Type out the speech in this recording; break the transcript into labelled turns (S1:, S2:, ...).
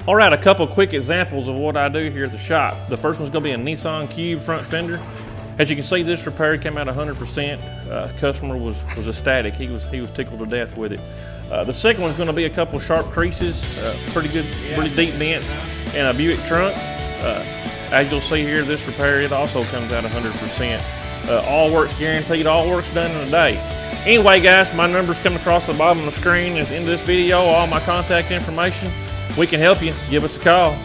S1: All right, a couple quick examples of what I do here at the shop. The first one's gonna be a Nissan Cube front fender. As you can see, this repair came out 100%. Customer was ecstatic. He was tickled to death with it. The second one's gonna be a couple sharp creases, pretty deep dents, and a Buick trunk. As you'll see here, this repair, it also comes out 100%. All work's guaranteed, all work's done in a day. Anyway, guys, my number's coming across the bottom of the screen at the end of this video, all my contact information. We can help you. Give us a call.